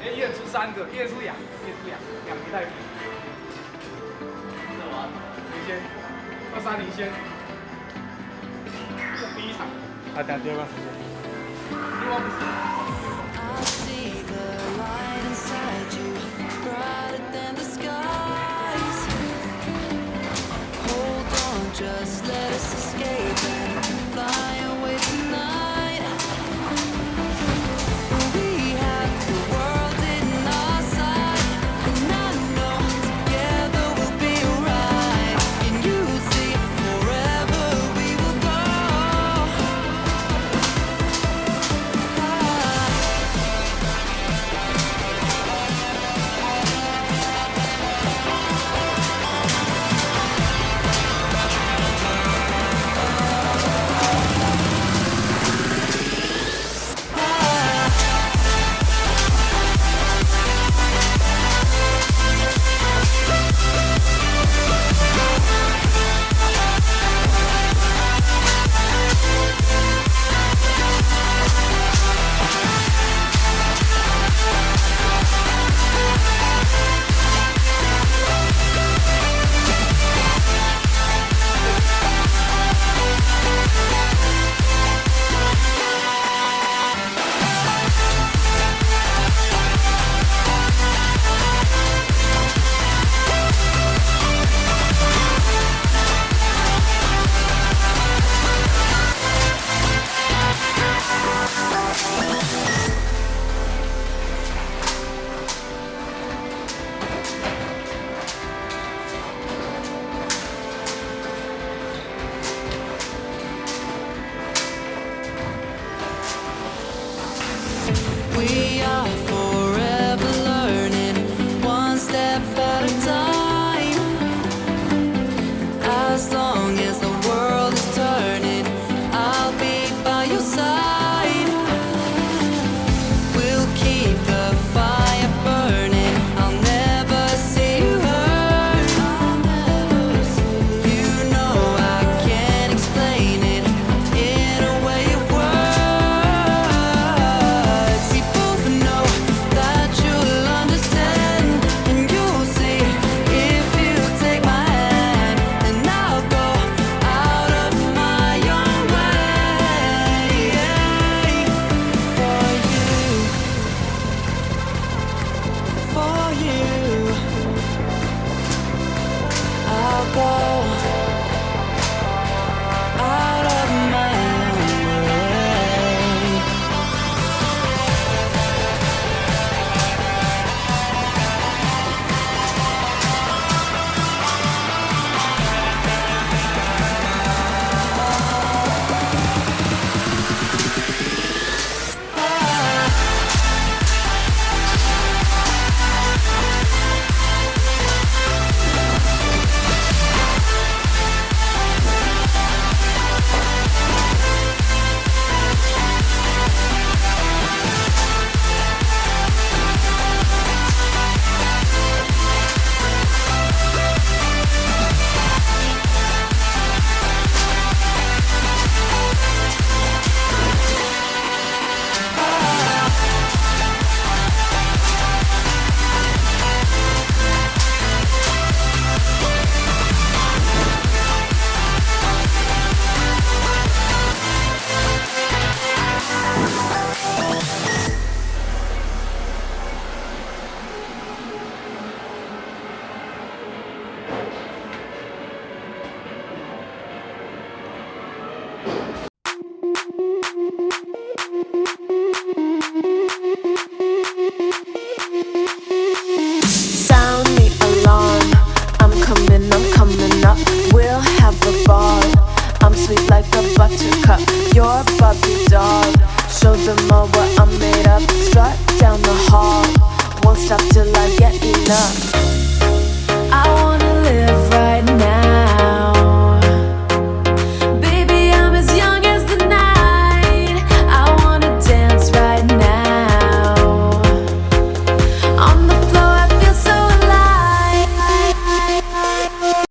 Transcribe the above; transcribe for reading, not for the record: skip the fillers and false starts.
一人出3个，一人出2个，两个代币。你先，230先。这第一场。啊，等第二个时间。另外不是。 Just let us escape and fly away tonight. We have the world in our sight, and I know together we'll be alright. And you see, forever we will go. We are forever learning, one step at a time. As long as the world is turning, I'll be by your side. We'll keep the fire burning, I'll never see you hurt. You know I can't explain it in a way of words. We both know that you'll understand, and you'll see if you take my hand, and I'll go out of my own way for you, for you. I'll go out of my own way. Sound the alarm, I'm coming up. We'll have a ball, I'm sweet like a buttercup. You're a Barbie doll, show them all what I'm made of. Strut down the hall, won't stop till I get enough.